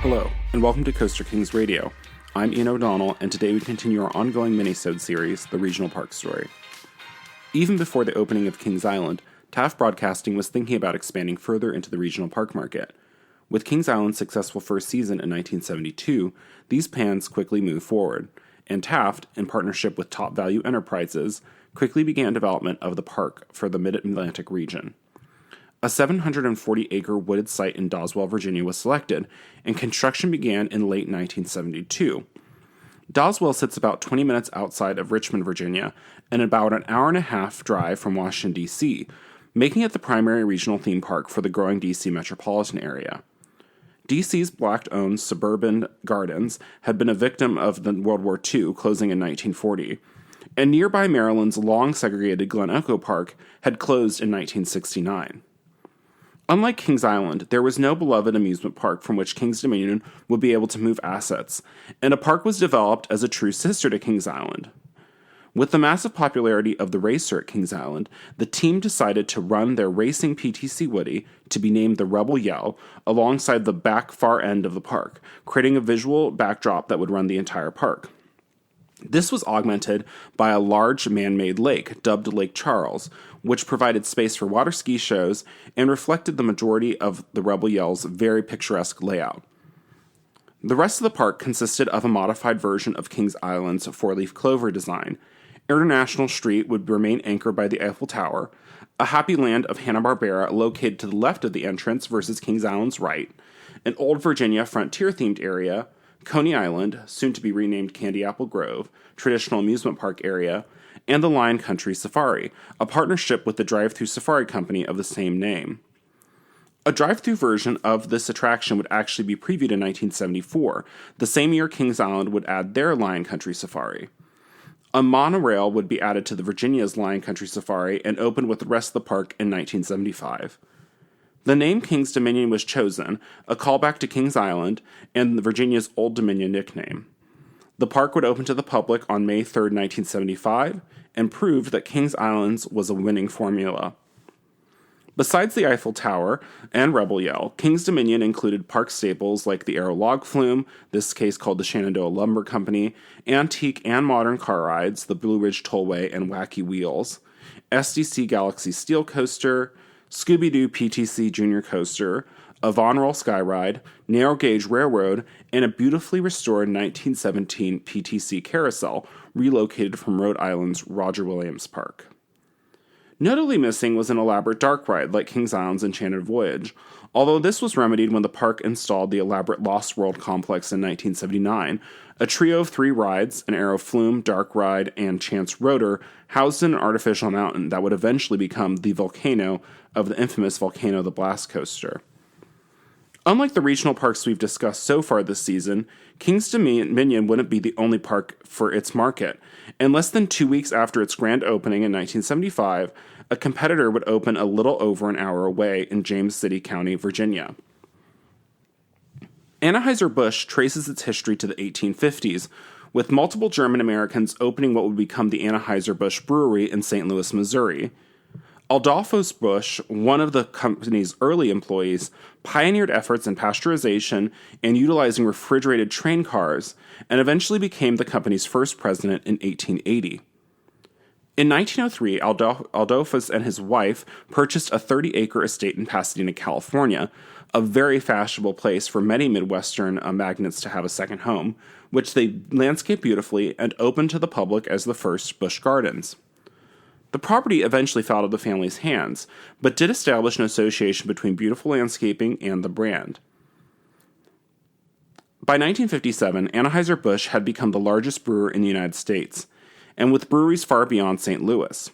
Hello, and welcome to Coaster Kings Radio. I'm Ian O'Donnell, and today we continue our ongoing Minisode series, The Regional Park Story. Even before the opening of Kings Island, Taft Broadcasting was thinking about expanding further into the regional park market. With Kings Island's successful first season in 1972, these plans quickly moved forward, and Taft, in partnership with Top Value Enterprises, quickly began development of the park for the Mid-Atlantic region. A 740-acre wooded site in Doswell, Virginia was selected, and construction began in late 1972. Doswell sits about 20 minutes outside of Richmond, Virginia, and about an hour-and-a-half drive from Washington, D.C., making it the primary regional theme park for the growing D.C. metropolitan area. D.C.'s black-owned suburban gardens had been a victim of the World War II, closing in 1940, and nearby Maryland's long-segregated Glen Echo Park had closed in 1969. Unlike Kings Island, there was no beloved amusement park from which Kings Dominion would be able to move assets, and a park was developed as a true sister to Kings Island. With the massive popularity of the racer at Kings Island, the team decided to run their racing PTC Woody, to be named the Rebel Yell, alongside the back far end of the park, creating a visual backdrop that would run the entire park. This was augmented by a large man-made lake, dubbed Lake Charles, which provided space for water ski shows and reflected the majority of the Rebel Yell's very picturesque layout. The rest of the park consisted of a modified version of Kings Island's four-leaf clover design. International Street would remain anchored by the Eiffel Tower, a Happy Land of Hanna-Barbera located to the left of the entrance versus Kings Island's right, an Old Virginia frontier-themed area, Coney Island, soon to be renamed Candy Apple Grove, traditional amusement park area, and the Lion Country Safari, a partnership with the drive-thru safari company of the same name. A drive-thru version of this attraction would actually be previewed in 1974, the same year Kings Island would add their Lion Country Safari. A monorail would be added to the Virginia's Lion Country Safari and opened with the rest of the park in 1975. The name Kings Dominion was chosen, a callback to Kings Island and Virginia's Old Dominion nickname. The park would open to the public on May 3, 1975, and proved that Kings Island was a winning formula. Besides the Eiffel Tower and Rebel Yell, Kings Dominion included park staples like the Aero Log Flume, this case called the Shenandoah Lumber Company, antique and modern car rides, the Blue Ridge Tollway and Wacky Wheels, SDC Galaxy Steel Coaster, Scooby-Doo PTC Junior Coaster, a Von Roll Skyride, Narrow Gauge Railroad, and a beautifully restored 1917 PTC Carousel relocated from Rhode Island's Roger Williams Park. Notably missing was an elaborate dark ride like Kings Island's Enchanted Voyage, although this was remedied when the park installed the elaborate Lost World complex in 1979, a trio of 3 rides, an Aero Flume, Dark Ride, and Chance Rotor, housed in an artificial mountain that would eventually become the volcano of the infamous Volcano the Blast Coaster. Unlike the regional parks we've discussed so far this season, Kings Dominion wouldn't be the only park for its market. In less than 2 weeks after its grand opening in 1975, a competitor would open a little over an hour away in James City County, Virginia. Anheuser-Busch traces its history to the 1850s, with multiple German Americans opening what would become the Anheuser-Busch Brewery in St. Louis, Missouri. Adolphus Busch, one of the company's early employees, pioneered efforts in pasteurization and utilizing refrigerated train cars, and eventually became the company's first president in 1880. In 1903, Adolphus and his wife purchased a 30-acre estate in Pasadena, California, a very fashionable place for many Midwestern magnates to have a second home, which they landscaped beautifully and opened to the public as the first Busch Gardens. The property eventually fell out of the family's hands, but did establish an association between beautiful landscaping and the brand. By 1957, Anheuser-Busch had become the largest brewer in the United States, and with breweries far beyond St. Louis.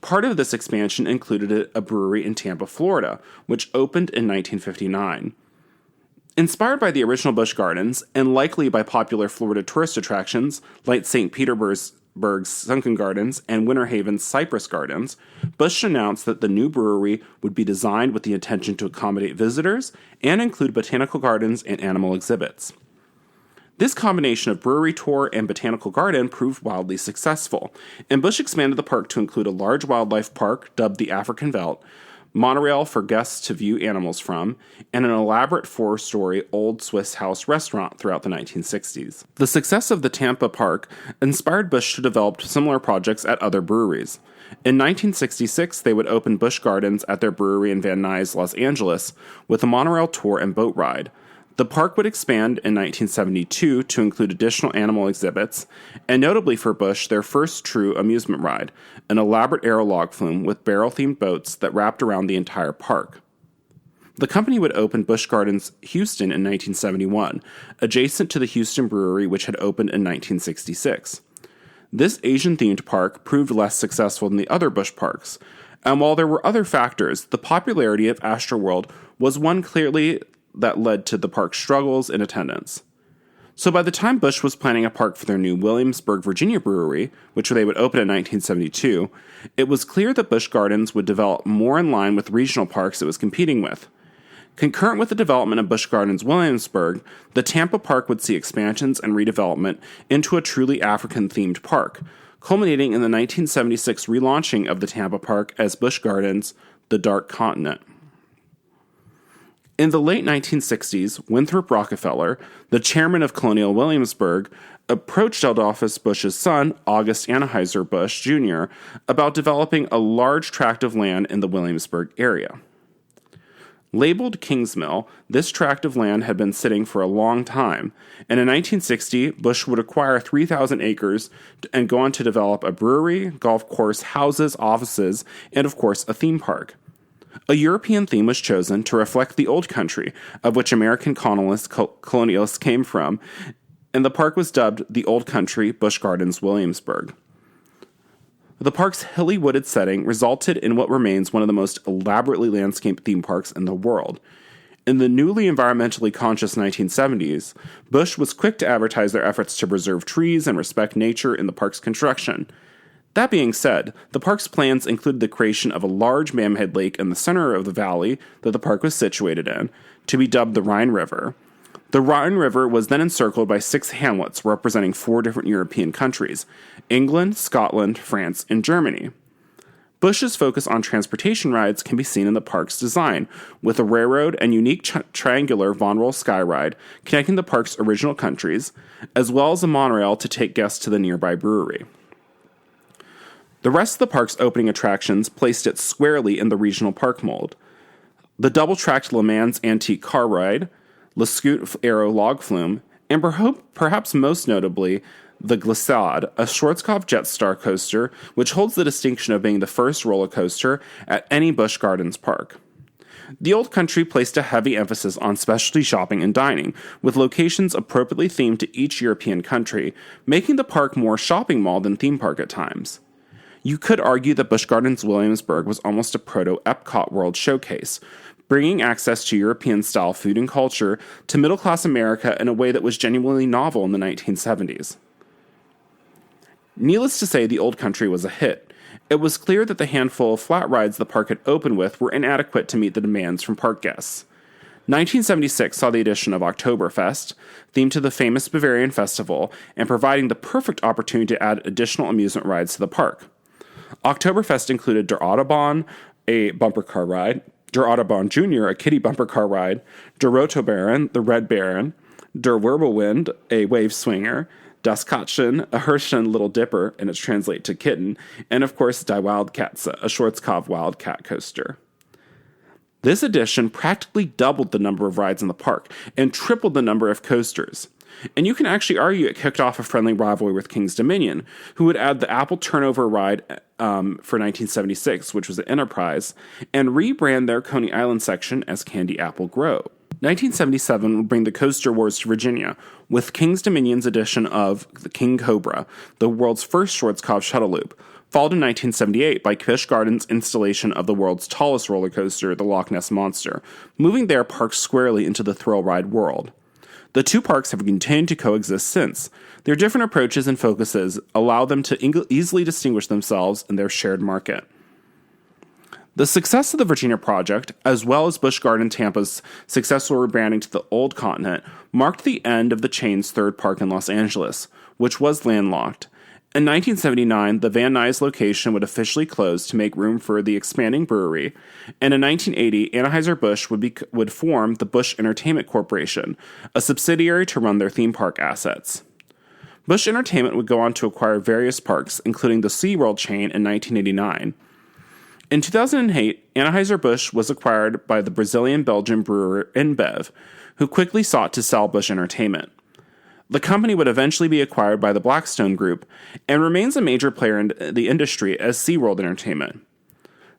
Part of this expansion included a brewery in Tampa, Florida, which opened in 1959. Inspired by the original Busch Gardens, and likely by popular Florida tourist attractions like St. Petersburg's Sunken Gardens and Winter Haven's Cypress Gardens, Busch announced that the new brewery would be designed with the intention to accommodate visitors and include botanical gardens and animal exhibits. This combination of brewery tour and botanical garden proved wildly successful, and Busch expanded the park to include a large wildlife park dubbed the African Veldt, monorail for guests to view animals from, and an elaborate 4-story old Swiss house restaurant throughout the 1960s. The success of the Tampa Park inspired Busch to develop similar projects at other breweries. In 1966, they would open Busch Gardens at their brewery in Van Nuys, Los Angeles, with a monorail tour and boat ride. The park would expand in 1972 to include additional animal exhibits, and notably for Busch, their first true amusement ride, an elaborate aerolog flume with barrel-themed boats that wrapped around the entire park. The company would open Busch Gardens Houston in 1971, adjacent to the Houston Brewery, which had opened in 1966. This Asian-themed park proved less successful than the other Busch parks, and while there were other factors, the popularity of Astroworld was one clearly that led to the park's struggles in attendance. So by the time Busch was planning a park for their new Williamsburg, Virginia brewery, which they would open in 1972, it was clear that Busch Gardens would develop more in line with regional parks it was competing with. Concurrent with the development of Busch Gardens Williamsburg, the Tampa Park would see expansions and redevelopment into a truly African-themed park, culminating in the 1976 relaunching of the Tampa Park as Busch Gardens, the Dark Continent. In the late 1960s, Winthrop Rockefeller, the chairman of Colonial Williamsburg, approached Adolphus Busch's son, August Anheuser Busch Jr., about developing a large tract of land in the Williamsburg area. Labeled King's Mill, this tract of land had been sitting for a long time, and in 1960, Busch would acquire 3,000 acres and go on to develop a brewery, golf course, houses, offices, and of course, a theme park. A European theme was chosen to reflect the old country, of which American colonialists came from, and the park was dubbed the Old Country Busch Gardens Williamsburg. The park's hilly wooded setting resulted in what remains one of the most elaborately landscaped theme parks in the world. In the newly environmentally conscious 1970s, Busch was quick to advertise their efforts to preserve trees and respect nature in the park's construction. That being said, the park's plans included the creation of a large man-made lake in the center of the valley that the park was situated in, to be dubbed the Rhine River. The Rhine River was then encircled by 6 hamlets representing 4 different European countries: England, Scotland, France, and Germany. Busch's focus on transportation rides can be seen in the park's design, with a railroad and unique triangular Von Roll Sky Ride connecting the park's original countries, as well as a monorail to take guests to the nearby brewery. The rest of the park's opening attractions placed it squarely in the regional park mold. The double-tracked Le Mans Antique Car Ride, Le Scoot Aero Log Flume, and perhaps most notably, the Glissade, a Schwarzkopf Jetstar coaster, which holds the distinction of being the first roller coaster at any Busch Gardens park. The Old Country placed a heavy emphasis on specialty shopping and dining, with locations appropriately themed to each European country, making the park more shopping mall than theme park at times. You could argue that Busch Gardens Williamsburg was almost a proto-Epcot World Showcase, bringing access to European-style food and culture to middle-class America in a way that was genuinely novel in the 1970s. Needless to say, the Old Country was a hit. It was clear that the handful of flat rides the park had opened with were inadequate to meet the demands from park guests. 1976 saw the addition of Oktoberfest, themed to the famous Bavarian festival, and providing the perfect opportunity to add additional amusement rides to the park. Oktoberfest included Der Autobahn, a bumper car ride, Der Autobahn Jr., a kiddie bumper car ride, Der Rotobaron, the Red Baron, Der Wirbelwind, a wave swinger, Das Katzchen, a Hirschen Little Dipper, and it's translated to kitten, and of course Die Wildkatze, a Schwarzkopf Wildcat coaster. This addition practically doubled the number of rides in the park and tripled the number of coasters. And you can actually argue it kicked off a friendly rivalry with King's Dominion, who would add the Apple Turnover ride for 1976, which was an Enterprise, and rebrand their Coney Island section as Candy Apple Grove. 1977 would bring the Coaster Wars to Virginia, with King's Dominion's edition of the King Cobra, the world's first Schwarzkopf shuttle loop, followed in 1978 by Busch Gardens' installation of the world's tallest roller coaster, the Loch Ness Monster, moving their park squarely into the thrill ride world. The two parks have continued to coexist since. Their different approaches and focuses allow them to easily distinguish themselves in their shared market. The success of the Virginia project, as well as Busch Gardens Tampa's successful rebranding to the Old Continent, marked the end of the chain's third park in Los Angeles, which was landlocked, In 1979, the Van Nuys location would officially close to make room for the expanding brewery, and in 1980, Anheuser-Busch would form the Busch Entertainment Corporation, a subsidiary to run their theme park assets. Busch Entertainment would go on to acquire various parks, including the SeaWorld chain in 1989. In 2008, Anheuser-Busch was acquired by the Brazilian-Belgian brewer InBev, who quickly sought to sell Busch Entertainment. The company would eventually be acquired by the Blackstone Group and remains a major player in the industry as SeaWorld Entertainment.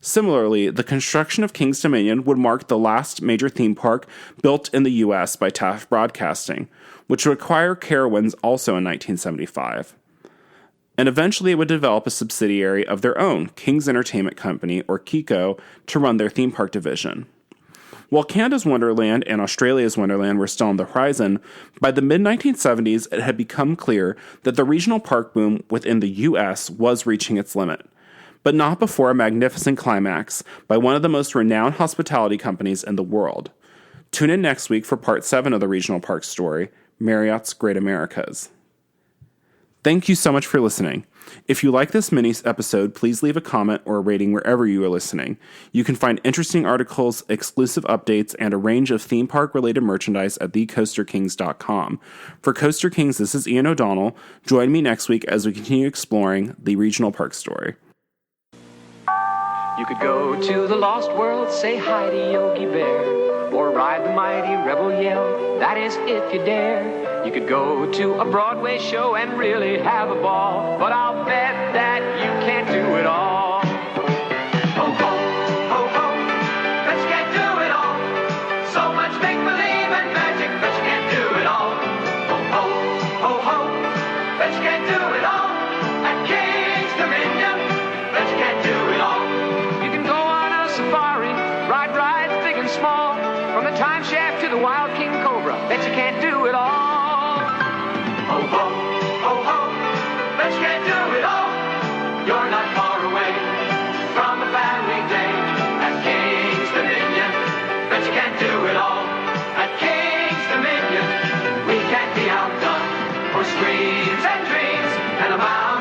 Similarly, the construction of King's Dominion would mark the last major theme park built in the U.S. by Taft Broadcasting, which would acquire Carowinds also in 1975. And eventually it would develop a subsidiary of their own, King's Entertainment Company, or KECO, to run their theme park division. While Canada's Wonderland and Australia's Wonderland were still on the horizon, by the mid-1970s it had become clear that the regional park boom within the U.S. was reaching its limit, but not before a magnificent climax by one of the most renowned hospitality companies in the world. Tune in next week for Part 7 of the Regional Park Story, Marriott's Great Americas. Thank you so much for listening. If you like this mini episode, please leave a comment or a rating wherever you are listening. You can find interesting articles, exclusive updates, and a range of theme park-related merchandise at thecoasterkings.com. For Coaster Kings, this is Ian O'Donnell. Join me next week as we continue exploring the Regional Park Story. You could go to the Lost World, say hi to Yogi Bear, or ride the mighty Rebel Yell, that is if you dare. You could go to a Broadway show and really have a ball, but I'll bet that you can't do it all. Ho, ho, ho, ho, bet you can't do it all. So much make-believe and magic, bet you can't do it all. Ho, ho, ho, ho, bet you can't do it all. At King's Dominion, bet you can't do it all. You can go on a safari, ride rides big and small, from the Time Shaft to the Wild King Cobra, bet you can't do it all. Ho, ho, ho, ho, bet you can't do it all. You're not far away from a family day at King's Dominion. Bet you can't do it all at King's Dominion. We can't be outdone for screams and dreams and a mouth.